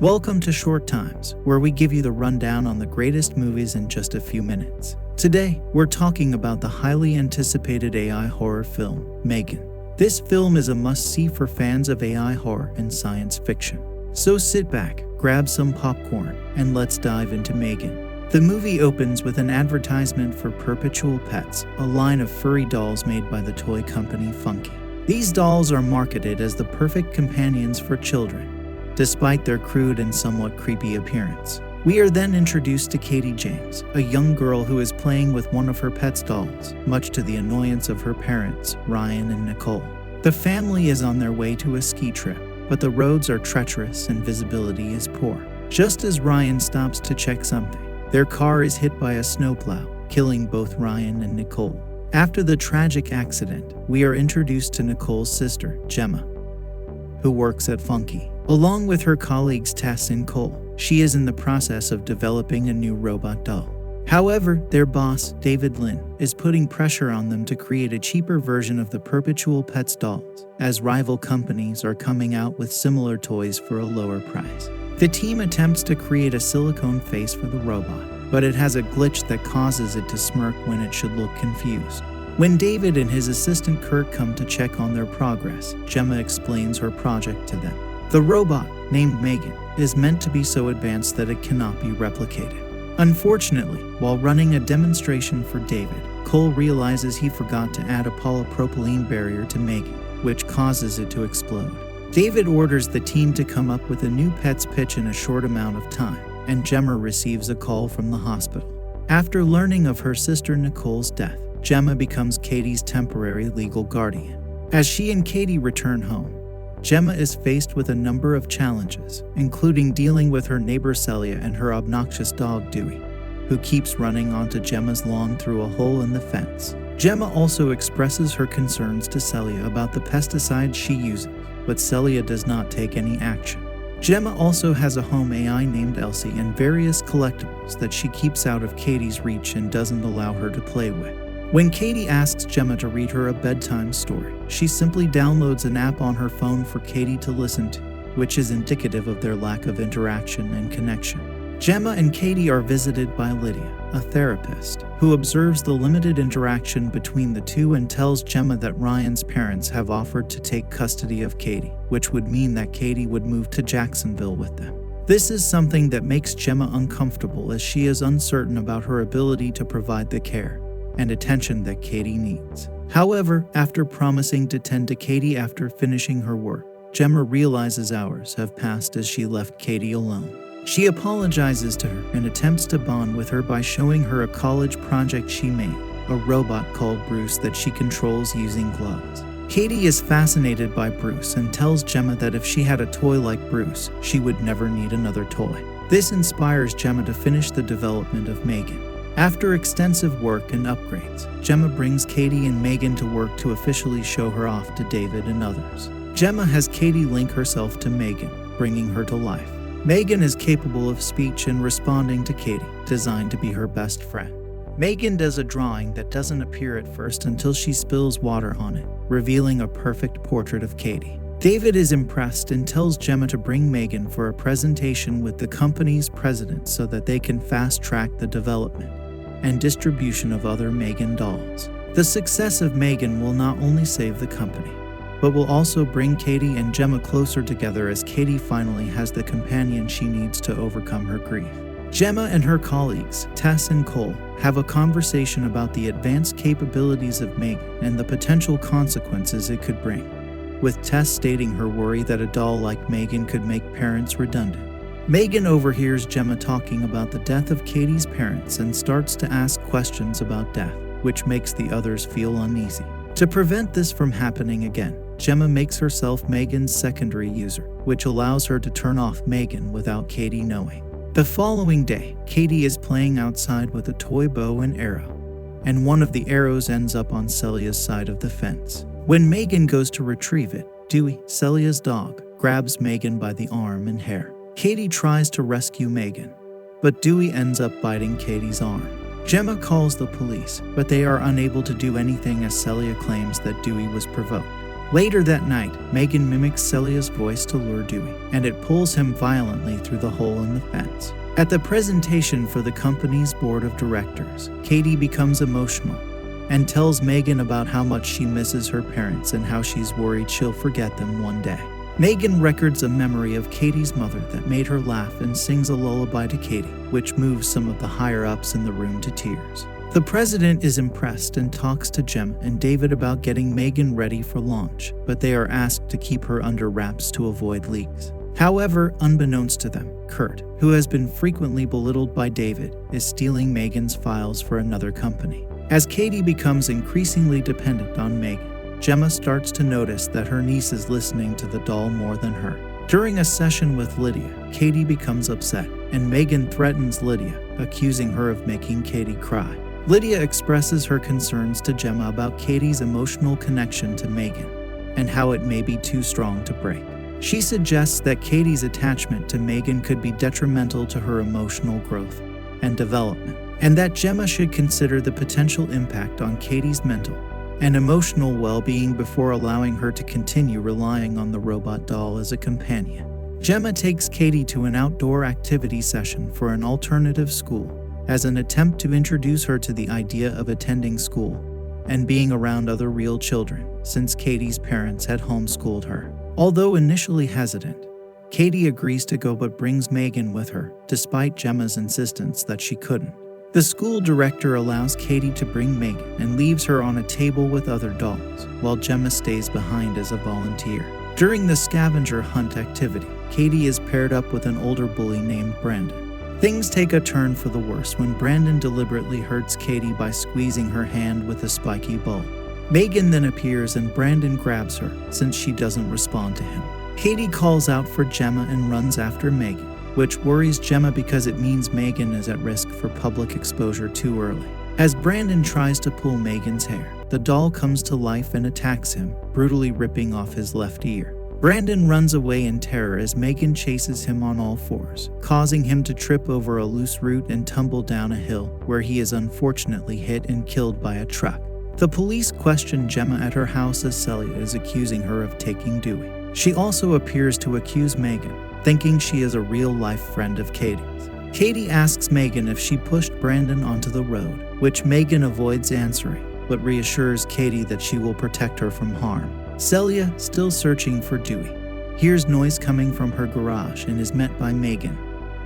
Welcome to Short Times, where we give you the rundown on the greatest movies in just a few minutes. Today, we're talking about the highly anticipated AI horror film, M3GAN. This film is a must-see for fans of AI horror and science fiction. So sit back, grab some popcorn, and let's dive into M3GAN. The movie opens with an advertisement for Perpetual Pets, a line of furry dolls made by the toy company Funki. These dolls are marketed as the perfect companions for children, despite their crude and somewhat creepy appearance. We are then introduced to Cady James, a young girl who is playing with one of her pet's dolls, much to the annoyance of her parents, Ryan and Nicole. The family is on their way to a ski trip, but the roads are treacherous and visibility is poor. Just as Ryan stops to check something, their car is hit by a snowplow, killing both Ryan and Nicole. After the tragic accident, we are introduced to Nicole's sister, Gemma, who works at Funki. Along with her colleagues Tess and Cole, she is in the process of developing a new robot doll. However, their boss, David Lin, is putting pressure on them to create a cheaper version of the Perpetual Pets dolls, as rival companies are coming out with similar toys for a lower price. The team attempts to create a silicone face for the robot, but it has a glitch that causes it to smirk when it should look confused. When David and his assistant Kurt come to check on their progress, Gemma explains her project to them. The robot, named M3GAN, is meant to be so advanced that it cannot be replicated. Unfortunately, while running a demonstration for David, Cole realizes he forgot to add a polypropylene barrier to M3GAN, which causes it to explode. David orders the team to come up with a new pet's pitch in a short amount of time, and Gemma receives a call from the hospital. After learning of her sister Nicole's death, Gemma becomes Cady's temporary legal guardian. As she and Cady return home, Gemma is faced with a number of challenges, including dealing with her neighbor Celia and her obnoxious dog Dewey, who keeps running onto Gemma's lawn through a hole in the fence. Gemma also expresses her concerns to Celia about the pesticides she uses, but Celia does not take any action. Gemma also has a home AI named Elsie and various collectibles that she keeps out of Cady's reach and doesn't allow her to play with. When Cady asks Gemma to read her a bedtime story, she simply downloads an app on her phone for Cady to listen to, which is indicative of their lack of interaction and connection. Gemma and Cady are visited by Lydia, a therapist, who observes the limited interaction between the two and tells Gemma that Ryan's parents have offered to take custody of Cady, which would mean that Cady would move to Jacksonville with them. This is something that makes Gemma uncomfortable as she is uncertain about her ability to provide the care and attention that Cady needs. However, after promising to tend to Cady after finishing her work, Gemma realizes hours have passed as she left Cady alone. She apologizes to her and attempts to bond with her by showing her a college project she made, a robot called Bruce that she controls using gloves. Cady is fascinated by Bruce and tells Gemma that if she had a toy like Bruce, she would never need another toy. This inspires Gemma to finish the development of M3GAN. After extensive work and upgrades, Gemma brings Cady and M3GAN to work to officially show her off to David and others. Gemma has Cady link herself to M3GAN, bringing her to life. M3GAN is capable of speech and responding to Cady, designed to be her best friend. M3GAN does a drawing that doesn't appear at first until she spills water on it, revealing a perfect portrait of Cady. David is impressed and tells Gemma to bring M3GAN for a presentation with the company's president so that they can fast-track the development and distribution of other M3GAN dolls. The success of M3GAN will not only save the company, but will also bring Cady and Gemma closer together as Cady finally has the companion she needs to overcome her grief. Gemma and her colleagues, Tess and Cole, have a conversation about the advanced capabilities of M3GAN and the potential consequences it could bring, with Tess stating her worry that a doll like M3GAN could make parents redundant. M3GAN overhears Gemma talking about the death of Cady's parents and starts to ask questions about death, which makes the others feel uneasy. To prevent this from happening again, Gemma makes herself M3GAN's secondary user, which allows her to turn off M3GAN without Cady knowing. The following day, Cady is playing outside with a toy bow and arrow, and one of the arrows ends up on Celia's side of the fence. When M3GAN goes to retrieve it, Dewey, Celia's dog, grabs M3GAN by the arm and hair. Cady tries to rescue M3GAN, but Dewey ends up biting Cady's arm. Gemma calls the police, but they are unable to do anything as Celia claims that Dewey was provoked. Later that night, M3GAN mimics Celia's voice to lure Dewey, and it pulls him violently through the hole in the fence. At the presentation for the company's board of directors, Cady becomes emotional and tells M3GAN about how much she misses her parents and how she's worried she'll forget them one day. M3GAN records a memory of Cady's mother that made her laugh and sings a lullaby to Cady, which moves some of the higher-ups in the room to tears. The president is impressed and talks to Gemma and David about getting M3GAN ready for launch, but they are asked to keep her under wraps to avoid leaks. However, unbeknownst to them, Kurt, who has been frequently belittled by David, is stealing M3GAN's files for another company. As Cady becomes increasingly dependent on M3GAN, Gemma starts to notice that her niece is listening to the doll more than her. During a session with Lydia, Cady becomes upset, and M3GAN threatens Lydia, accusing her of making Cady cry. Lydia expresses her concerns to Gemma about Cady's emotional connection to M3GAN, and how it may be too strong to break. She suggests that Cady's attachment to M3GAN could be detrimental to her emotional growth and development, and that Gemma should consider the potential impact on Cady's mental and emotional well-being before allowing her to continue relying on the robot doll as a companion. Gemma takes Cady to an outdoor activity session for an alternative school as an attempt to introduce her to the idea of attending school and being around other real children, since Cady's parents had homeschooled her. Although initially hesitant, Cady agrees to go but brings M3GAN with her, despite Gemma's insistence that she couldn't. The school director allows Cady to bring M3GAN and leaves her on a table with other dolls, while Gemma stays behind as a volunteer. During the scavenger hunt activity, Cady is paired up with an older bully named Brandon. Things take a turn for the worse when Brandon deliberately hurts Cady by squeezing her hand with a spiky bulb. M3GAN then appears and Brandon grabs her, since she doesn't respond to him. Cady calls out for Gemma and runs after M3GAN, which worries Gemma because it means M3GAN is at risk for public exposure too early. As Brandon tries to pull M3GAN's hair, the doll comes to life and attacks him, brutally ripping off his left ear. Brandon runs away in terror as M3GAN chases him on all fours, causing him to trip over a loose root and tumble down a hill, where he is unfortunately hit and killed by a truck. The police question Gemma at her house as Celia is accusing her of taking Dewey. She also appears to accuse M3GAN, thinking she is a real-life friend of Cady's. Cady asks M3GAN if she pushed Brandon onto the road, which M3GAN avoids answering, but reassures Cady that she will protect her from harm. Celia, still searching for Dewey, hears noise coming from her garage and is met by M3GAN,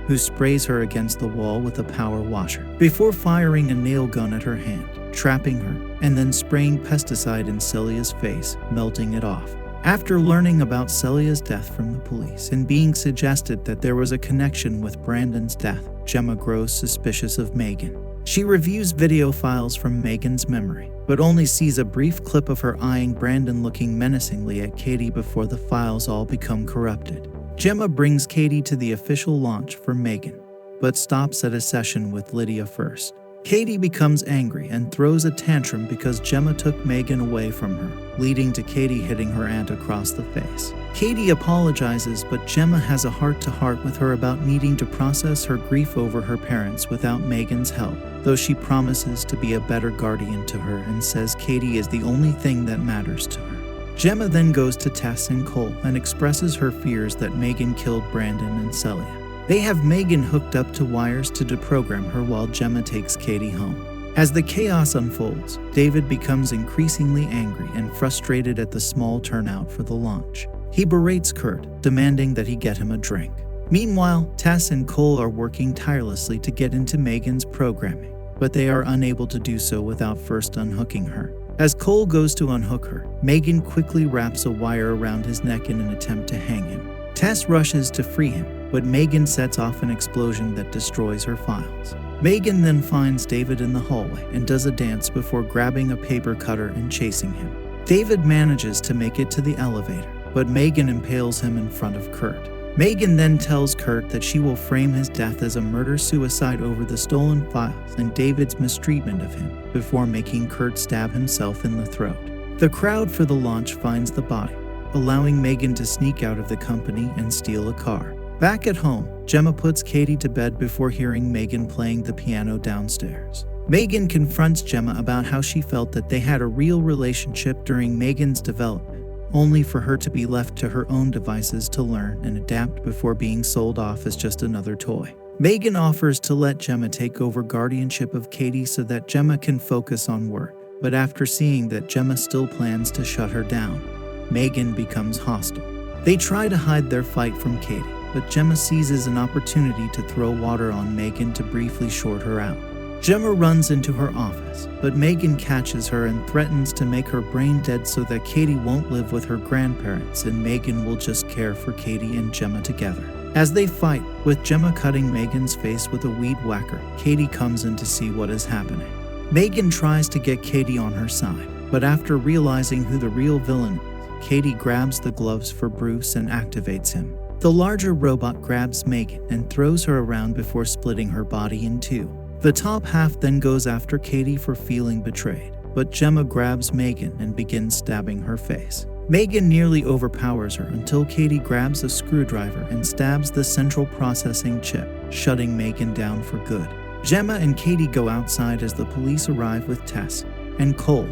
who sprays her against the wall with a power washer, before firing a nail gun at her hand, trapping her, and then spraying pesticide in Celia's face, melting it off. After learning about Celia's death from the police and being suggested that there was a connection with Brandon's death, Gemma grows suspicious of M3GAN. She reviews video files from M3GAN's memory, but only sees a brief clip of her eyeing Brandon looking menacingly at Cady before the files all become corrupted. Gemma brings Cady to the official launch for M3GAN, but stops at a session with Lydia first. Cady becomes angry and throws a tantrum because Gemma took M3GAN away from her, leading to Cady hitting her aunt across the face. Cady apologizes, but Gemma has a heart-to-heart with her about needing to process her grief over her parents without M3GAN's help, though she promises to be a better guardian to her and says Cady is the only thing that matters to her. Gemma then goes to Tess and Cole and expresses her fears that M3GAN killed Brandon and Celia. They have M3GAN hooked up to wires to deprogram her while Gemma takes Cady home. As the chaos unfolds, David becomes increasingly angry and frustrated at the small turnout for the launch. He berates Kurt, demanding that he get him a drink. Meanwhile, Tess and Cole are working tirelessly to get into M3GAN's programming, but they are unable to do so without first unhooking her. As Cole goes to unhook her, M3GAN quickly wraps a wire around his neck in an attempt to hang him. Tess rushes to free him, but M3GAN sets off an explosion that destroys her files. M3GAN then finds David in the hallway and does a dance before grabbing a paper cutter and chasing him. David manages to make it to the elevator, but M3GAN impales him in front of Kurt. M3GAN then tells Kurt that she will frame his death as a murder-suicide over the stolen files and David's mistreatment of him, before making Kurt stab himself in the throat. The crowd for the launch finds the body, allowing M3GAN to sneak out of the company and steal a car. Back at home, Gemma puts Cady to bed before hearing M3GAN playing the piano downstairs. M3GAN confronts Gemma about how she felt that they had a real relationship during M3GAN's development, only for her to be left to her own devices to learn and adapt before being sold off as just another toy. M3GAN offers to let Gemma take over guardianship of Cady so that Gemma can focus on work, but after seeing that Gemma still plans to shut her down, M3GAN becomes hostile. They try to hide their fight from Cady, but Gemma seizes an opportunity to throw water on M3GAN to briefly short her out. Gemma runs into her office, but M3GAN catches her and threatens to make her brain dead so that Cady won't live with her grandparents and M3GAN will just care for Cady and Gemma together. As they fight, with Gemma cutting M3GAN's face with a weed whacker, Cady comes in to see what is happening. M3GAN tries to get Cady on her side, but after realizing who the real villain is, Cady grabs the gloves for Bruce and activates him. The larger robot grabs M3GAN and throws her around before splitting her body in two. The top half then goes after Cady for feeling betrayed, but Gemma grabs M3GAN and begins stabbing her face. M3GAN nearly overpowers her until Cady grabs a screwdriver and stabs the central processing chip, shutting M3GAN down for good. Gemma and Cady go outside as the police arrive with Tess and Cole,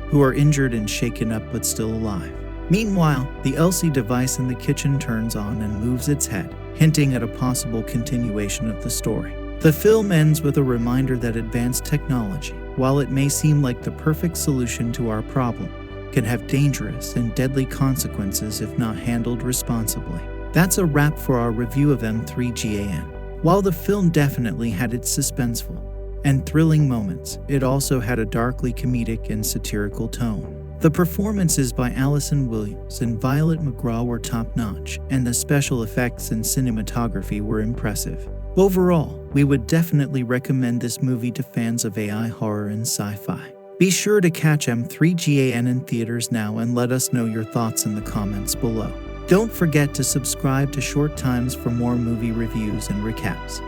who are injured and shaken up but still alive. Meanwhile, the LC device in the kitchen turns on and moves its head, hinting at a possible continuation of the story. The film ends with a reminder that advanced technology, while it may seem like the perfect solution to our problem, can have dangerous and deadly consequences if not handled responsibly. That's a wrap for our review of M3GAN. While the film definitely had its suspenseful and thrilling moments, it also had a darkly comedic and satirical tone. The performances by Allison Williams and Violet McGraw were top-notch, and the special effects and cinematography were impressive. Overall, we would definitely recommend this movie to fans of AI horror and sci-fi. Be sure to catch M3GAN in theaters now and let us know your thoughts in the comments below. Don't forget to subscribe to Short Times for more movie reviews and recaps.